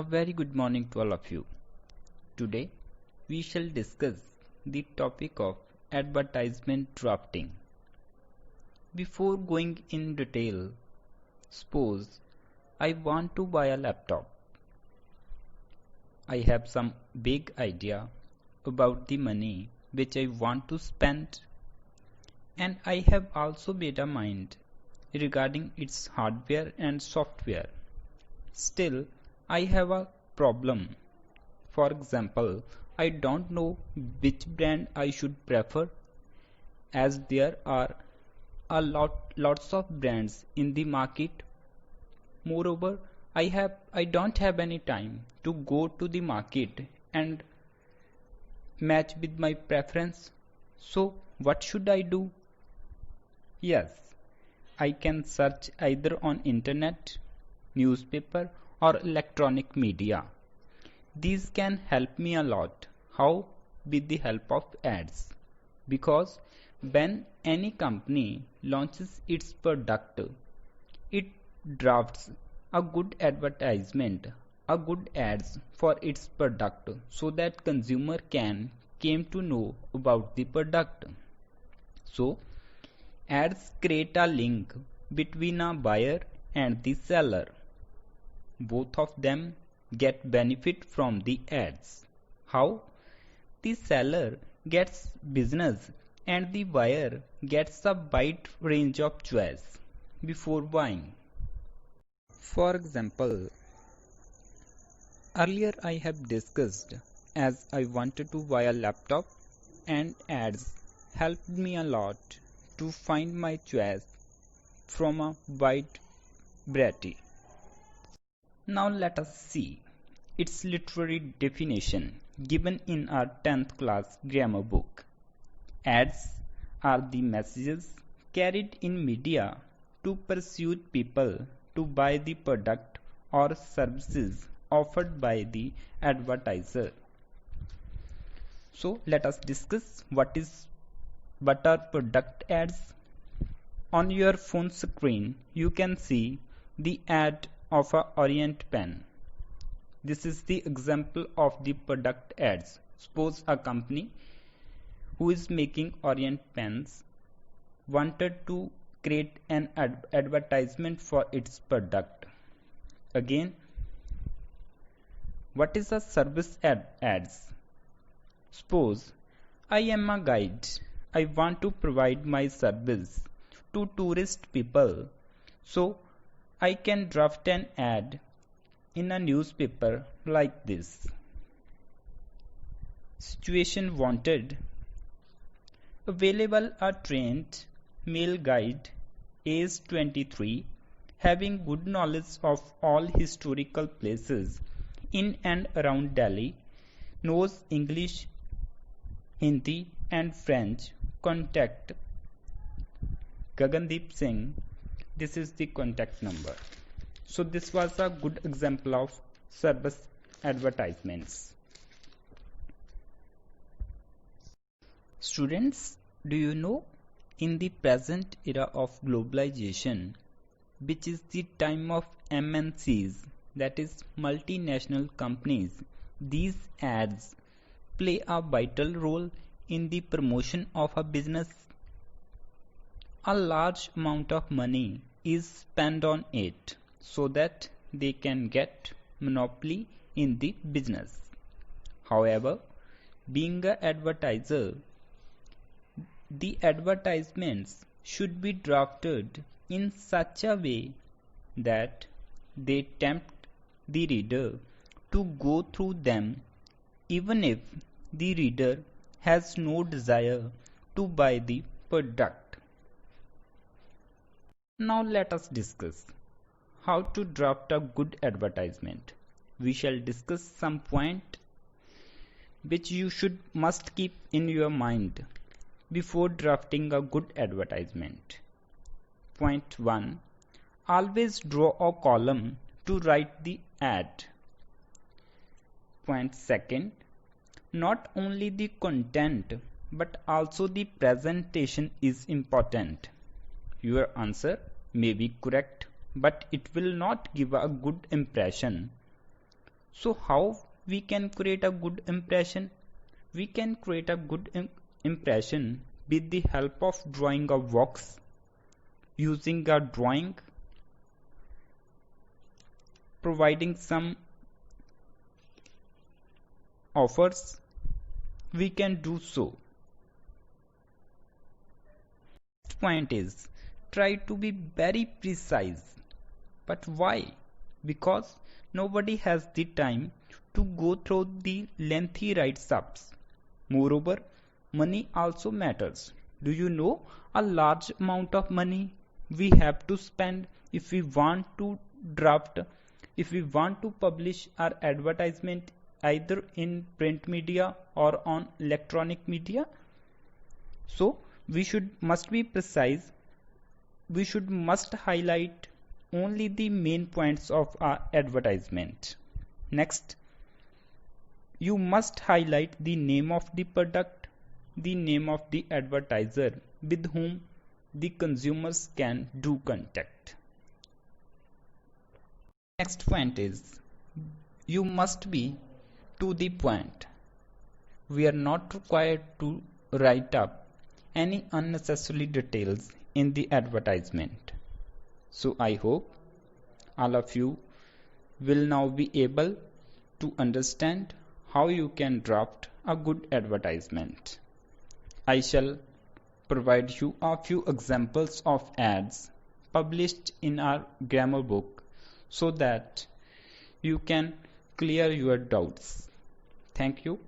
A very good morning to all of you. Today we shall discuss the topic of advertisement drafting. Before going in detail, suppose I want to buy a laptop. I have some big idea about the money which I want to spend, and I have also made a mind regarding its hardware and software. Still, I have a problem. For example, I don't know which brand I should prefer, as there are lots of brands in the market. Moreover, I don't have any time to go to the market and match with my preference. So what should I do? Yes, I can search either on internet, newspaper or electronic media. These can help me a lot. How? With the help of ads. Because when any company launches its product, it drafts a good advertisement, a good ads for its product so that consumer can came to know about the product. So ads create a link between a buyer and the seller. Both of them get benefit from the ads. How? The seller gets business and the buyer gets a wide range of choice before buying. For example, earlier I have discussed as I wanted to buy a laptop and ads helped me a lot to find my choice from a wide variety. Now let us see its literary definition given in our 10th class grammar book. Ads are the messages carried in media to persuade people to buy the product or services offered by the advertiser. So let us discuss what are product ads. On your phone screen you can see the ad of a Orient pen. This is the example of the product ads. Suppose a company who is making Orient pens wanted to create an advertisement for its product. Again, what is a service ads? Suppose I am a guide. I want to provide my service to tourist people. So I can draft an ad in a newspaper like this. Situation wanted. Available a trained male guide age 23 having good knowledge of all historical places in and around Delhi, knows English, Hindi and French. Contact Gagandeep Singh. This is the contact number. So this was a good example of service advertisements. Students, do you know in the present era of globalization, which is the time of MNCs, that is multinational companies, these ads play a vital role in the promotion of a business. A large amount of money is spent on it so that they can get monopoly in the business. However, being an advertiser, the advertisements should be drafted in such a way that they tempt the reader to go through them even if the reader has no desire to buy the product. Now let us discuss how to draft a good advertisement. We shall discuss some point which you must keep in your mind before drafting a good advertisement. Point 1. Always draw a column to write the ad. Point 2. Not only the content but also the presentation is important. Your answer may be correct, but it will not give a good impression. So how we can create a good impression? We can create a good impression with the help of drawing a box, using a drawing, providing some offers. We can do so. Next point is try to be very precise. But why? Because nobody has the time to go through the lengthy write-ups. Moreover, money also matters. Do you know a large amount of money we have to spend if we want to draft, if we want to publish our advertisement either in print media or on electronic media? So we must be precise. We must highlight only the main points of our advertisement. Next, you must highlight the name of the product, the name of the advertiser with whom the consumers can do contact. Next point is you must be to the point. We are not required to write up any unnecessary details in the advertisement. So I hope all of you will now be able to understand how you can draft a good advertisement. I shall provide you a few examples of ads published in our grammar book so that you can clear your doubts. Thank you.